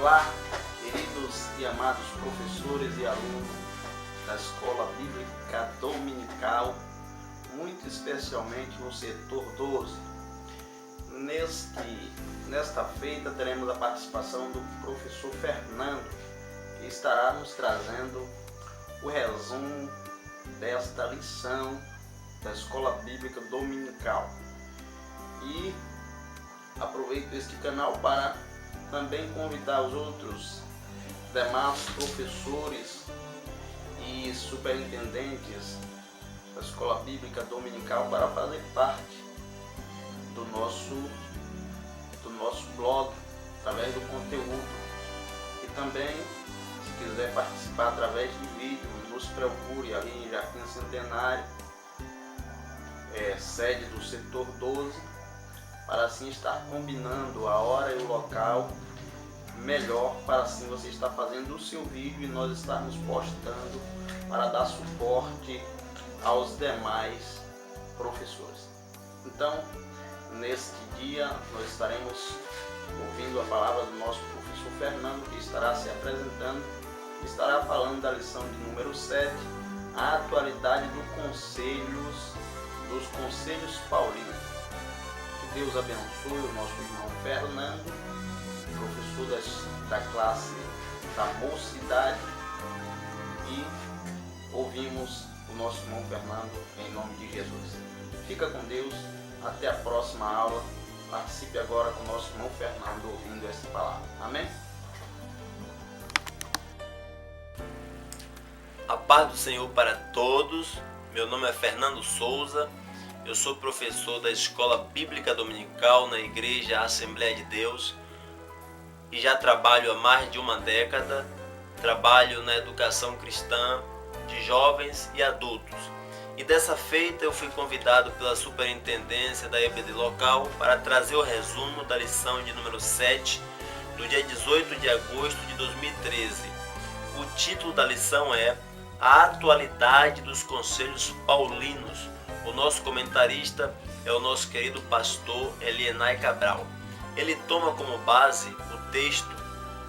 Olá, queridos e amados professores e alunos da Escola Bíblica Dominical, muito especialmente no setor 12. Nesta feita teremos a participação do professor Fernando, que estará nos trazendo o resumo desta lição da Escola Bíblica Dominical. E aproveito este canal para também convidar os outros demais professores e superintendentes da Escola Bíblica Dominical para fazer parte do nosso blog, através do conteúdo. E também, se quiser participar através de vídeo, nos procure ali em Jardim Centenário, sede do setor 12, para assim estar combinando a hora e o local melhor, para assim você estar fazendo o seu vídeo e nós estarmos postando para dar suporte aos demais professores. Então, neste dia, nós estaremos ouvindo a palavra do nosso professor Fernando, que estará se apresentando, estará falando da lição de número 7, a atualidade dos conselhos paulinos. Que Deus abençoe o nosso irmão Fernando, professor da classe da mocidade, e ouvimos o nosso irmão Fernando em nome de Jesus. Fica com Deus, até a próxima aula. Participe agora com o nosso irmão Fernando ouvindo essa palavra. Amém? A paz do Senhor para todos. Meu nome é Fernando Souza. Eu sou professor da Escola Bíblica Dominical na Igreja Assembleia de Deus e já trabalho há mais de uma década. Trabalho na educação cristã de jovens e adultos. E dessa feita eu fui convidado pela superintendência da EBD local para trazer o resumo da lição de número 7 do dia 18 de agosto de 2013. O título da lição é A Atualidade dos Conselhos Paulinos. O nosso comentarista é o nosso querido pastor Elienay Cabral. Ele toma como base o texto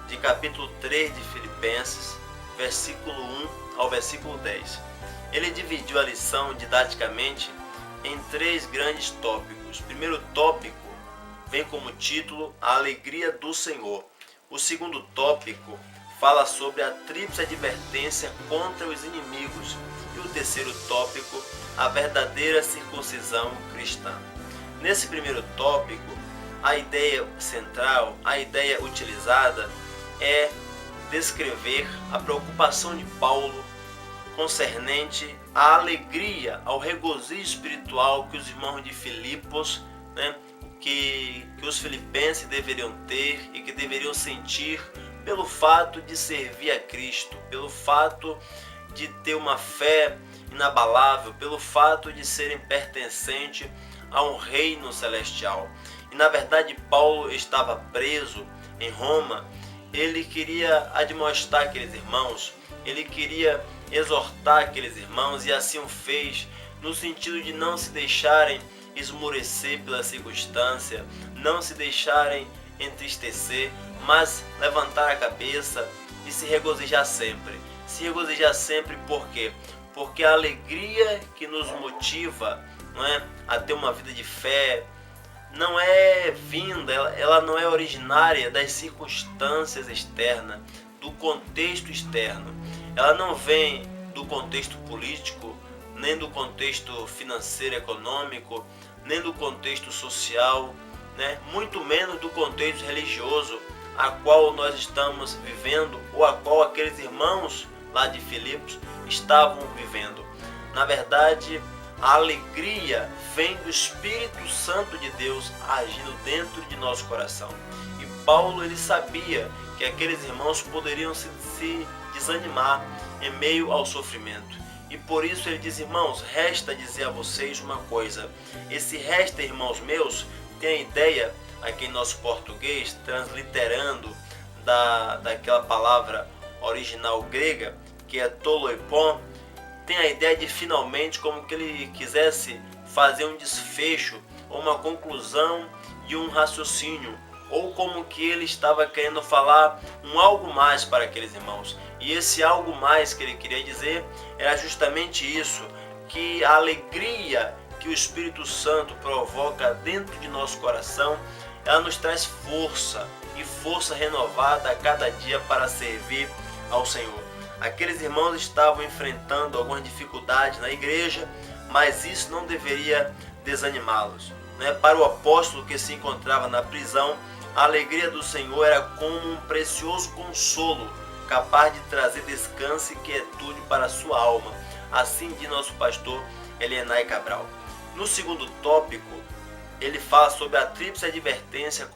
de capítulo 3 de Filipenses, versículo 1 ao versículo 10. Ele dividiu a lição didaticamente em 3 grandes tópicos. O primeiro tópico vem como título A Alegria do Senhor. O segundo tópico fala sobre a tríplice advertência contra os inimigos. E o terceiro tópico, a verdadeira circuncisão cristã. Nesse primeiro tópico, a ideia central, a ideia utilizada é descrever a preocupação de Paulo concernente à alegria, ao regozijo espiritual que os irmãos de Filipos, que os filipenses deveriam ter e que deveriam sentir pelo fato de servir a Cristo, pelo fato de ter uma fé inabalável, pelo fato de serem pertencentes a um reino celestial. E na verdade Paulo estava preso em Roma. Ele queria admoestar aqueles irmãos, ele queria exortar aqueles irmãos, e assim o fez, no sentido de não se deixarem esmorecer pela circunstância, não se deixarem entristecer, mas levantar a cabeça e se regozijar sempre. Se regozijar sempre por quê? Porque a alegria que nos motiva, a ter uma vida de fé, não é vinda, ela não é originária das circunstâncias externas, do contexto externo. Ela não vem do contexto político, nem do contexto financeiro econômico, nem do contexto social, muito menos do contexto religioso a qual nós estamos vivendo, ou a qual aqueles irmãos lá de Filipos estavam vivendo. Na verdade, a alegria vem do Espírito Santo de Deus agindo dentro de nosso coração. E Paulo, ele sabia que aqueles irmãos poderiam se desanimar em meio ao sofrimento. E por isso ele diz: irmãos, resta dizer a vocês uma coisa. Esse resta, irmãos meus, tem a ideia, aqui em nosso português, transliterando daquela palavra original grega, que é toloipon, tem a ideia de finalmente, como que ele quisesse fazer um desfecho ou uma conclusão de um raciocínio ou como que ele estava querendo falar um algo mais para aqueles irmãos. E esse algo mais que ele queria dizer era justamente isso, que a alegria que o Espírito Santo provoca dentro de nosso coração, ela nos traz força e força renovada a cada dia para servir ao Senhor. Aqueles irmãos estavam enfrentando algumas dificuldades na igreja, mas isso não deveria desanimá-los. Para o apóstolo que se encontrava na prisão, a alegria do Senhor era como um precioso consolo, capaz de trazer descanso e quietude para a sua alma. Assim diz nosso pastor Elienay Cabral. No segundo tópico, ele fala sobre a tríplice advertência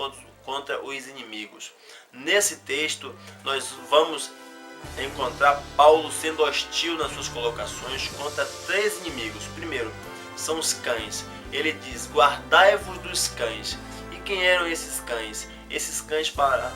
contra os inimigos. Nesse texto, nós vamos encontrar Paulo sendo hostil nas suas colocações contra 3 inimigos. Primeiro, são os cães. Ele diz: guardai-vos dos cães. E quem eram esses cães? Esses cães, para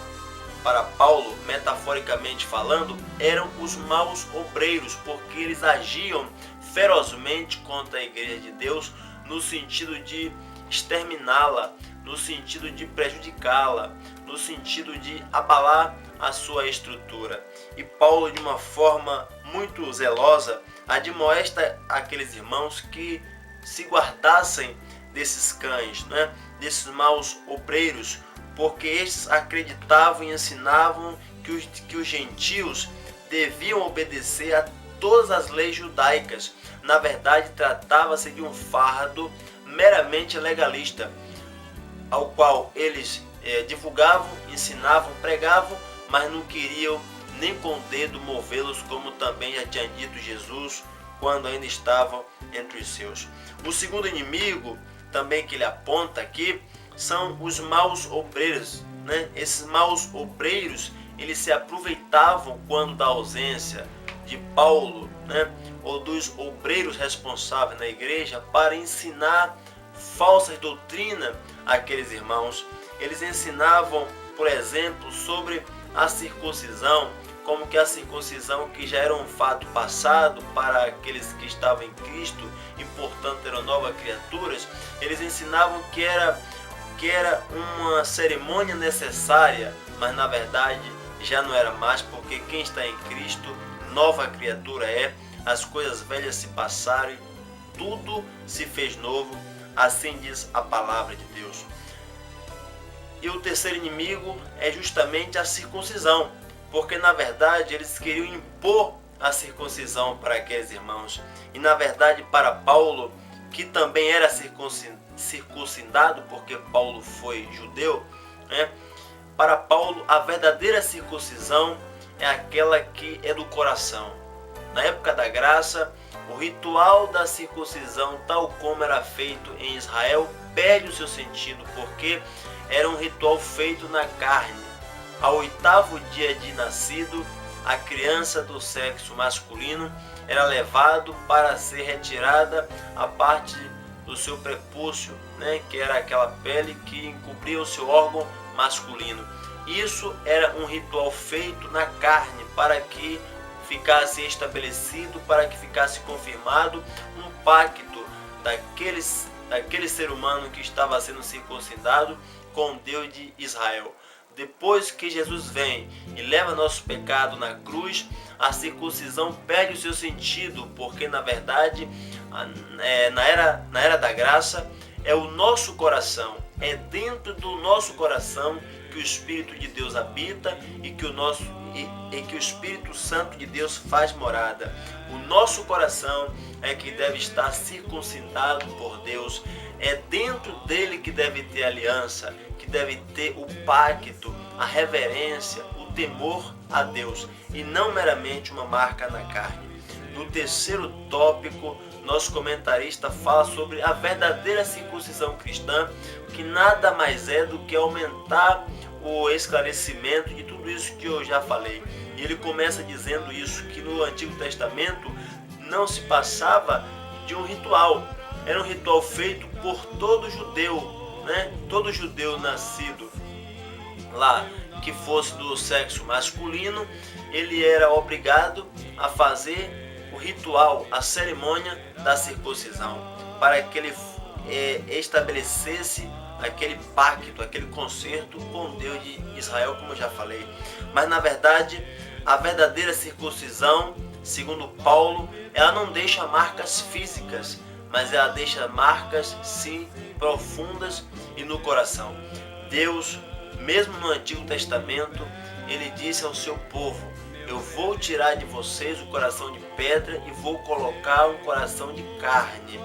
Paulo, metaforicamente falando, eram os maus obreiros, porque eles agiam ferozmente contra a igreja de Deus, no sentido de exterminá-la, no sentido de prejudicá-la, no sentido de abalar a sua estrutura. E Paulo, de uma forma muito zelosa, admoesta aqueles irmãos que se guardassem desses cães, desses maus obreiros, porque estes acreditavam e ensinavam que os gentios deviam obedecer a todas as leis judaicas. Na verdade, tratava-se de um fardo meramente legalista, ao qual eles divulgavam, ensinavam, pregavam, mas não queriam nem com o dedo movê-los, como também já tinha dito Jesus quando ainda estavam entre os seus. O segundo inimigo também que ele aponta aqui são os maus obreiros. Esses maus obreiros, eles se aproveitavam quando da ausência de Paulo, ou dos obreiros responsáveis na igreja, para ensinar falsas doutrinas àqueles irmãos. Eles ensinavam, por exemplo, sobre a circuncisão, como que a circuncisão, que já era um fato passado para aqueles que estavam em Cristo e portanto eram novas criaturas, eles ensinavam que era uma cerimônia necessária, mas na verdade já não era mais, porque quem está em Cristo, nova criatura é, as coisas velhas se passaram e tudo se fez novo, assim diz a palavra de Deus. E o terceiro inimigo é justamente a circuncisão, porque na verdade eles queriam impor a circuncisão para aqueles irmãos. E na verdade, para Paulo, que também era circuncidado, porque Paulo foi judeu, para Paulo a verdadeira circuncisão é aquela que é do coração. Na época da graça, o ritual da circuncisão, tal como era feito em Israel, perde o seu sentido, porque era um ritual feito na carne. Ao 8º dia de nascido, a criança do sexo masculino era levado para ser retirada a parte do seu prepúcio, que era aquela pele que encobria o seu órgão masculino. Isso era um ritual feito na carne, para que ficasse estabelecido, para que ficasse confirmado um pacto daquele ser humano que estava sendo circuncidado com o Deus de Israel. Depois que Jesus vem e leva nosso pecado na cruz, a circuncisão perde o seu sentido, porque na verdade, na era da graça, é o nosso coração, é dentro do nosso coração que o Espírito de Deus habita e que o Espírito Santo de Deus faz morada. O nosso coração é que deve estar circuncidado por Deus. É dentro dele que deve ter aliança, que deve ter o pacto, a reverência, o temor a Deus, e não meramente uma marca na carne. No terceiro tópico, nosso comentarista fala sobre a verdadeira circuncisão cristã, que nada mais é do que aumentar o esclarecimento de tudo isso que eu já falei. E ele começa dizendo isso, que no Antigo Testamento não se passava de um ritual. Era um ritual feito por todo judeu, Todo judeu nascido lá, que fosse do sexo masculino, ele era obrigado a fazer o ritual, a cerimônia da circuncisão, para que ele estabelecesse aquele pacto, aquele concerto com o Deus de Israel, como eu já falei. Mas na verdade, a verdadeira circuncisão, segundo Paulo, ela não deixa marcas físicas, mas ela deixa marcas, sim, profundas e no coração. Deus, mesmo no Antigo Testamento, ele disse ao seu povo: eu vou tirar de vocês o coração de pedra e vou colocar um coração de carne.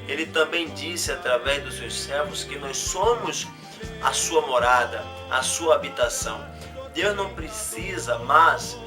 Ele também disse através dos seus servos que nós somos a sua morada, a sua habitação. Deus não precisa mais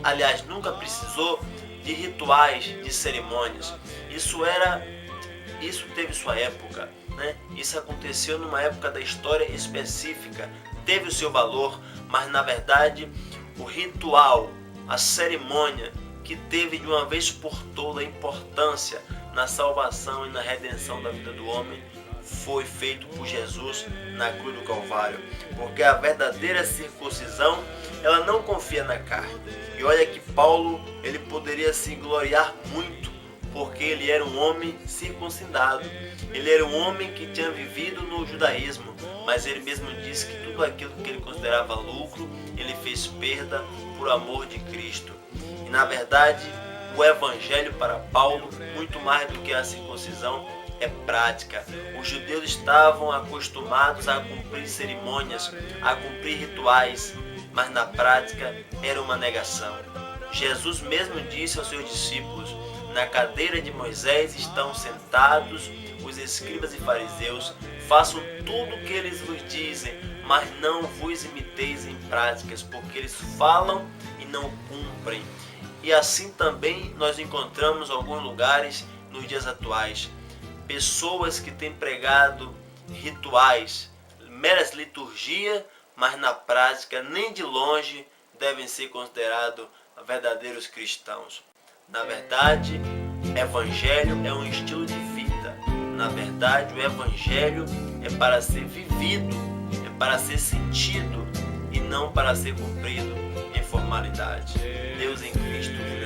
aliás, nunca precisou de rituais, de cerimônias. Isso teve sua época, né? Isso aconteceu numa época da história específica, teve o seu valor, mas na verdade o ritual, a cerimônia que teve de uma vez por toda a importância na salvação e na redenção da vida do homem foi feito por Jesus na cruz do Calvário, porque a verdadeira circuncisão, ela não confia na carne. E olha que Paulo, ele poderia se gloriar muito, porque ele era um homem circuncidado, ele era um homem que tinha vivido no judaísmo, mas ele mesmo disse que tudo aquilo que ele considerava lucro, ele fez perda por amor de Cristo. E na verdade, o evangelho para Paulo, muito mais do que a circuncisão, é prática. Os judeus estavam acostumados a cumprir cerimônias, a cumprir rituais, mas na prática era uma negação. Jesus mesmo disse aos seus discípulos: na cadeira de Moisés estão sentados os escribas e fariseus, façam tudo o que eles vos dizem, mas não vos imiteis em práticas, porque eles falam e não cumprem. E assim também nós encontramos alguns lugares nos dias atuais. Pessoas que têm pregado rituais, meras liturgia, mas na prática nem de longe devem ser considerados verdadeiros cristãos. Na verdade, evangelho é um estilo de vida. Na verdade, o evangelho é para ser vivido, é para ser sentido e não para ser cumprido em formalidade. Deus em Cristo